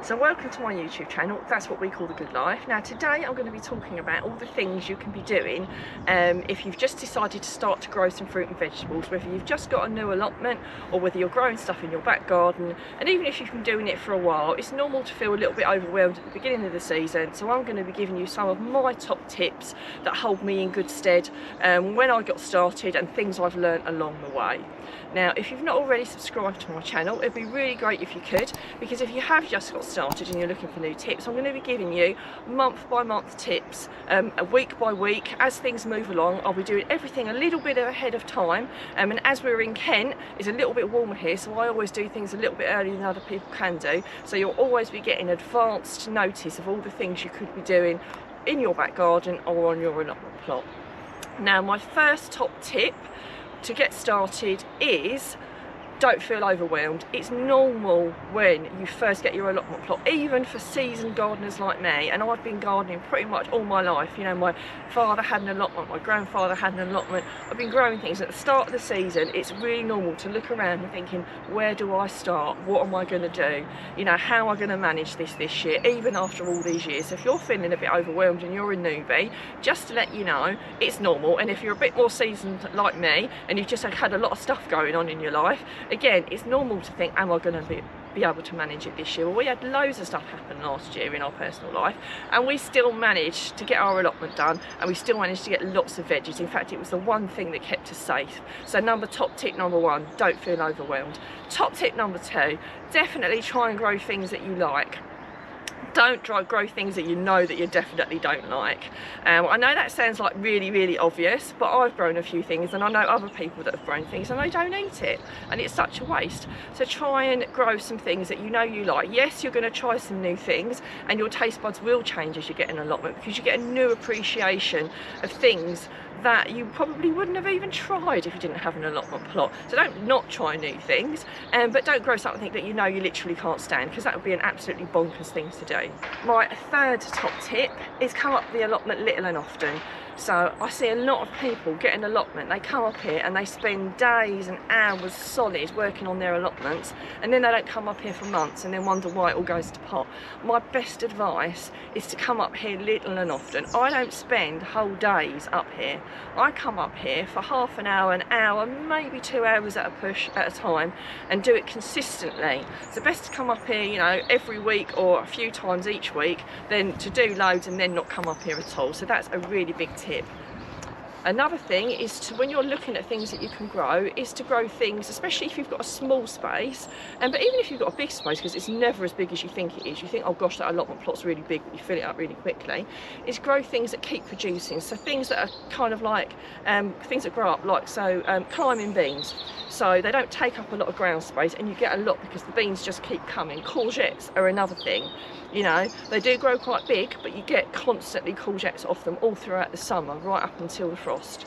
So welcome to my YouTube channel. That's what we call The Good Life. Now today I'm going to be talking about all the things you can be doing if you've just decided to start to grow some fruit and vegetables, whether you've just got a new allotment or whether you're growing stuff in your back garden. And even if you've been doing it for a while, it's normal to feel a little bit overwhelmed at the beginning of the season. So I'm going to be giving you some of my top tips that hold me in good stead when I got started and things I've learned along the way. Now if you've not already subscribed to my channel, it'd be really great if you could, because if you have just got started and you're looking for new tips, I'm going to be giving you month by month tips, week by week. As things move along, I'll be doing everything a little bit ahead of time, and as we're in Kent, it's a little bit warmer here, so I always do things a little bit earlier than other people can do, so you'll always be getting advanced notice of all the things you could be doing in your back garden or on your allotment plot. Now my first top tip to get started is don't feel overwhelmed. It's normal when you first get your allotment plot, even for seasoned gardeners like me, and I've been gardening pretty much all my life. You know, my father had an allotment, my grandfather had an allotment. I've been growing things. At the start of the season, it's really normal to look around and thinking, where do I start? What am I going to do? You know, how am I going to manage this year, even after all these years? So if you're feeling a bit overwhelmed and you're a newbie, just to let you know, it's normal. And if you're a bit more seasoned like me and you've just had a lot of stuff going on in your life, again, it's normal to think, am I going to be able to manage it this year? Well, we had loads of stuff happen last year in our personal life, and we still managed to get our allotment done, and we still managed to get lots of veggies. In fact, it was the one thing that kept us safe. So top tip number one, don't feel overwhelmed. Top tip number two, definitely try and grow things that you like. Don't grow things that you know that you definitely don't like. I know that sounds like really obvious, but I've grown a few things and I know other people that have grown things and they don't eat it, and it's such a waste. So try and grow some things that you know you like. Yes, you're going to try some new things and your taste buds will change as you get an allotment, because you get a new appreciation of things that you probably wouldn't have even tried if you didn't have an allotment plot. So don't not try new things, but don't grow something that you know you literally can't stand, because that would be an absolutely bonkers thing to do. My third top tip is come up the allotment little and often. So I see a lot of people get an allotment, they come up here and they spend days and hours solid working on their allotments, and then they don't come up here for months and then wonder why it all goes to pot. My best advice is to come up here little and often. I don't spend whole days up here. I come up here for half an hour, maybe 2 hours at a push at a time, and do it consistently. It's best to come up here, you know, every week or a few times each week than to do loads and then not come up here at all. So that's a really big tip. Another thing is to, when you're looking at things that you can grow, is to grow things, especially if you've got a small space, but even if you've got a big space, because it's never as big as you think it is. You think, oh gosh, that allotment plot's really big, but you fill it up really quickly. Is grow things that keep producing. So things that are kind of like things that grow up, like climbing beans. So they don't take up a lot of ground space and you get a lot because the beans just keep coming. Courgettes are another thing. You know, they do grow quite big, but you get constantly courgettes off them all throughout the summer, right up until the frost.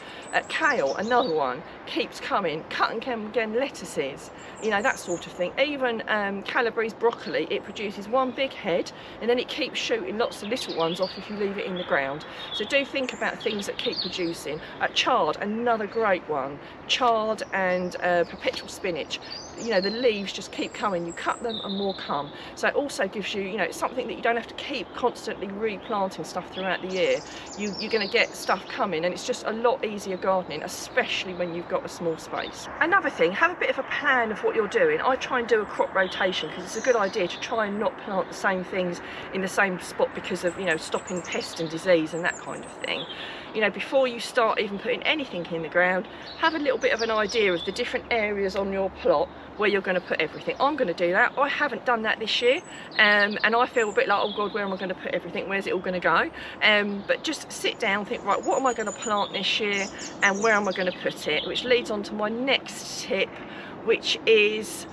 Kale, another one, keeps coming. Cut and again, lettuces, you know, that sort of thing. Even Calabrese broccoli, it produces one big head and then it keeps shooting lots of little ones off if you leave it in the ground. So do think about things that keep producing. Chard, another great one. Chard and perpetual spinach. You know, the leaves just keep coming. You cut them and more come. So it also gives you, you know, it's something that you don't have to keep constantly replanting stuff throughout the year. You're going to get stuff coming, and it's just a lot easier gardening, especially when you've got a small space. Another thing, have a bit of a plan of what you're doing. I try and do a crop rotation because it's a good idea to try and not plant the same things in the same spot because of, you know, stopping pest and disease and that kind of thing. You know, before you start even putting anything in the ground, have a little bit of an idea of the different areas on your plot where you're going to put everything. I'm going to do that. I haven't done that this year, and I feel a bit like, oh God, where am I going to put everything? Where's it all going to go? But just sit down, think, right, what am I going to plant this year and where am I going to put it? Which leads on to my next tip, which is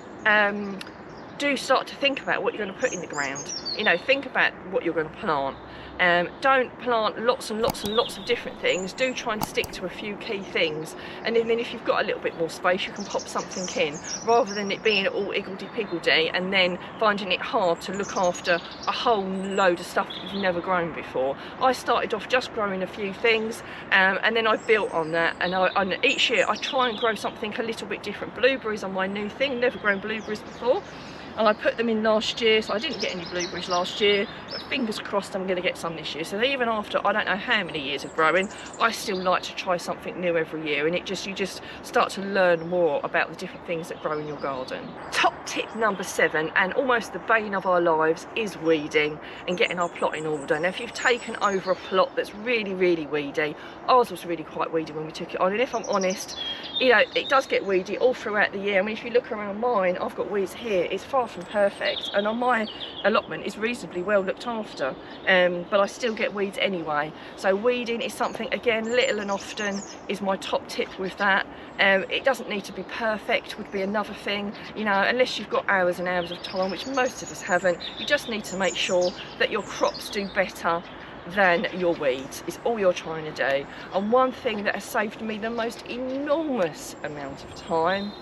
do start to think about what you're going to put in the ground. You know, think about what you're going to plant. Don't plant lots and lots of different things. Do try and stick to a few key things, and then if you've got a little bit more space, you can pop something in, rather than it being all iggledy-piggledy and then finding it hard to look after a whole load of stuff that you've never grown before. I started off just growing a few things, and then I built on that, and each year I try and grow something a little bit different. Blueberries are my new thing, never grown blueberries before. and I put them in last year, so I didn't get any blueberries last year, but fingers crossed I'm going to get some this year. So even after I don't know how many years of growing, I still like to try something new every year, and you just start to learn more about the different things that grow in your garden. Top tip number 7, and almost the bane of our lives, is weeding and getting our plot in order. Now if you've taken over a plot that's really weedy, ours was really quite weedy when we took it on, and if I'm honest, you know, it does get weedy all throughout the year. I mean, if you look around mine, I've got weeds here, it's far from perfect, and on my allotment is reasonably well looked after, but I still get weeds anyway. So weeding is something, again, little and often is my top tip with that. It doesn't need to be perfect, would be another thing, you know, unless you've got hours and hours of time, which most of us haven't. You just need to make sure that your crops do better than your weeds, is all you're trying to do. And one thing that has saved me the most enormous amount of time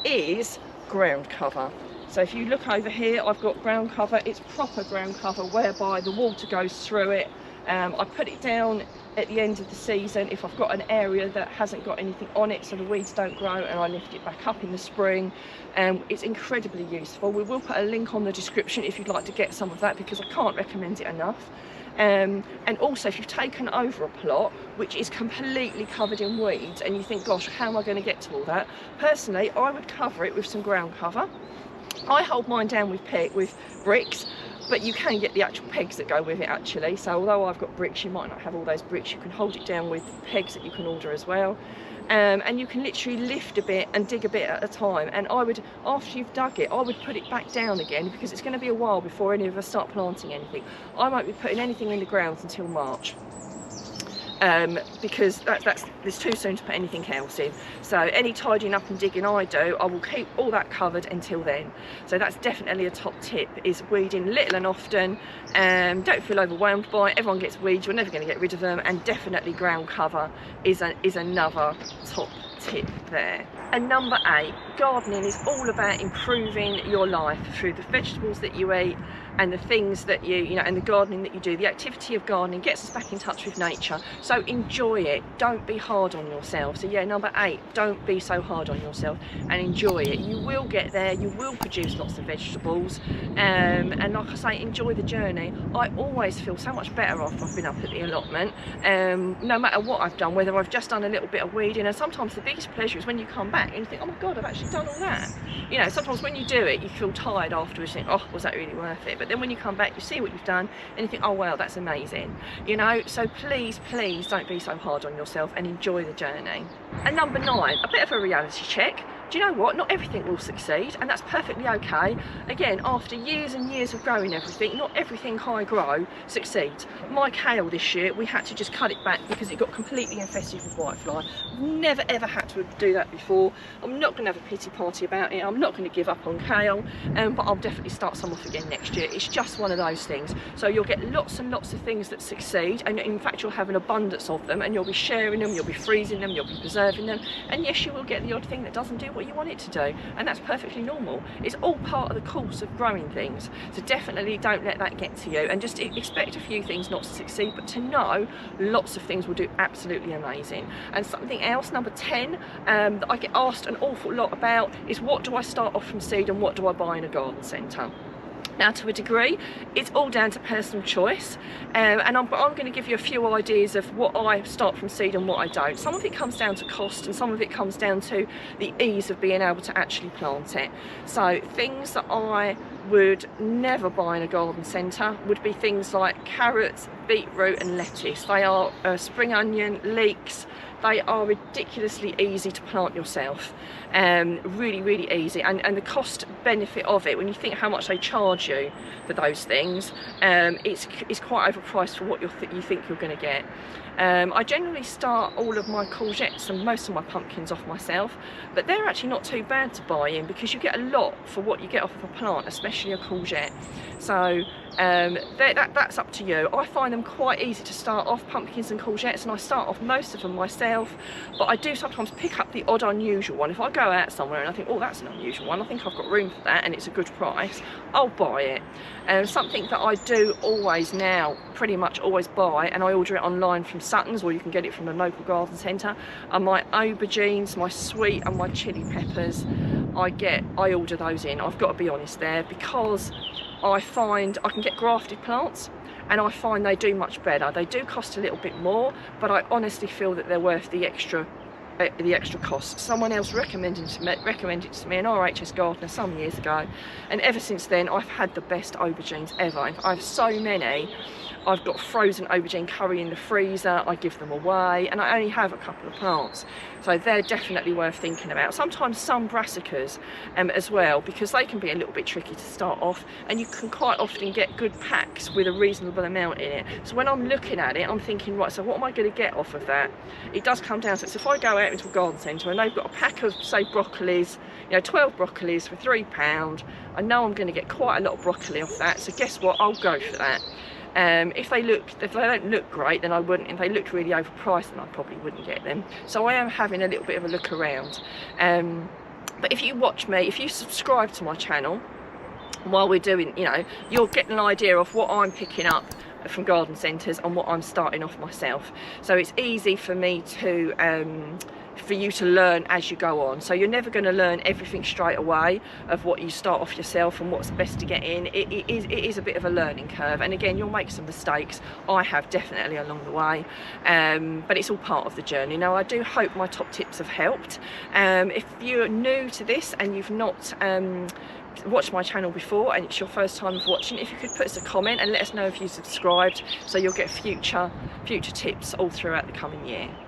is ground cover. So if you look over here, I've got ground cover. It's proper ground cover whereby the water goes through it. I put it down at the end of the season if I've got an area that hasn't got anything on it, so the weeds don't grow, and I lift it back up in the spring. It's incredibly useful. We will put a link on the description if you'd like to get some of that, because I can't recommend it enough. And also, if you've taken over a plot which is completely covered in weeds and you think, gosh, how am I going to get to all that? Personally, I would cover it with some ground cover. I hold mine down with bricks, but you can get the actual pegs that go with it actually. So although I've got bricks, you might not have all those bricks. You can hold it down with pegs that you can order as well. And you can literally lift a bit and dig a bit at a time. And I would, after you've dug it, I would put it back down again, because it's going to be a while before any of us start planting anything. I won't be putting anything in the ground until March. Because it's too soon to put anything else in. So any tidying up and digging I do, I will keep all that covered until then. So that's definitely a top tip, is weeding little and often. Don't feel overwhelmed by it. Everyone gets weeds, you're never going to get rid of them, and definitely ground cover is another top tip there. And number 8, gardening is all about improving your life through the vegetables that you eat and the things that you know, and the gardening that you do. The activity of gardening gets us back in touch with nature, so enjoy it. Don't be hard on yourself. So yeah, number 8, don't be so hard on yourself and enjoy it. You will get there, you will produce lots of vegetables, and like I say, enjoy the journey. I always feel so much better after I've been up at the allotment, no matter what I've done, whether I've just done a little bit of weeding. And sometimes the biggest pleasure is when you come back and you think, oh my god, I've actually done all that. You know, sometimes when you do it, you feel tired afterwards, you think, oh, was that really worth it? But then when you come back, you see what you've done and you think, oh wow, that's amazing. You know, so please don't be so hard on yourself and enjoy the journey. And number 9, a bit of a reality check. Do you know what? Not everything will succeed, and that's perfectly okay. Again, after years and years of growing everything, not everything I grow succeeds. My kale this year, we had to just cut it back because it got completely infested with whitefly. I've never ever had to do that before. I'm not going to have a pity party about it. I'm not going to give up on kale, but I'll definitely start some off again next year. It's just one of those things. So you'll get lots and lots of things that succeed, and in fact you'll have an abundance of them, and you'll be sharing them, you'll be freezing them, you'll be preserving them, and yes, you will get the odd thing that doesn't do what you want it to do, and that's perfectly normal. It's all part of the course of growing things, so definitely don't let that get to you, and just expect a few things not to succeed, but to know lots of things will do absolutely amazing. And something else, number 10, that I get asked an awful lot about is, what do I start off from seed and what do I buy in a garden centre? Now, to a degree, it's all down to personal choice, and I'm going to give you a few ideas of what I start from seed and what I don't. Some of it comes down to cost, and some of it comes down to the ease of being able to actually plant it. So things that I would never buy in a garden centre would be things like carrots, beetroot and lettuce. They are spring onion, leeks. They are ridiculously easy to plant yourself, really easy, and the cost benefit of it, when you think how much they charge you for those things, it's quite overpriced for what you think you're going to get. I generally start all of my courgettes and most of my pumpkins off myself, but they're actually not too bad to buy in because you get a lot for what you get off of a plant, especially a courgette. So that's up to you. I find them quite easy to start off, pumpkins and courgettes, and I start off most of them myself, but I do sometimes pick up the odd unusual one. If I go out somewhere and I think, oh, that's an unusual one, I think I've got room for that and it's a good price, I'll buy it. Something that I do always now, pretty much always buy, and I order it online from Sutton's, or you can get it from a local garden centre, are my aubergines, my sweet and my chilli peppers. I order those in. I've got to be honest there, because I find I can get grafted plants, and I find they do much better. They do cost a little bit more, but I honestly feel that they're worth the extra cost. Someone else recommended it to me, an RHS gardener, some years ago, and ever since then I've had the best aubergines ever. I have so many. I've got frozen aubergine curry in the freezer, I give them away, and I only have a couple of plants, so they're definitely worth thinking about. Sometimes some brassicas as well, because they can be a little bit tricky to start off, and you can quite often get good packs with a reasonable amount in it. So when I'm looking at it, I'm thinking, right, so what am I going to get off of that? It does come down to it. So if I go out into a garden centre and they've got a pack of, say, broccolis, you know, 12 broccolis for £3, I know I'm going to get quite a lot of broccoli off that, so guess what, I'll go for that. If they don't look great, then I wouldn't. If they looked really overpriced, then I probably wouldn't get them. So I am having a little bit of a look around. But if you watch me, if you subscribe to my channel while we're doing, you know, you'll get an idea of what I'm picking up from garden centres and what I'm starting off myself. So it's easy for me to for you to learn as you go on. So you're never going to learn everything straight away of what you start off yourself and what's best to get in. It is a bit of a learning curve, and again, you'll make some mistakes. I have definitely along the way, but it's all part of the journey. Now, I do hope my top tips have helped. If you're new to this and you've not watched my channel before and it's your first time of watching, if you could put us a comment and let us know if you subscribed, so you'll get future tips all throughout the coming year.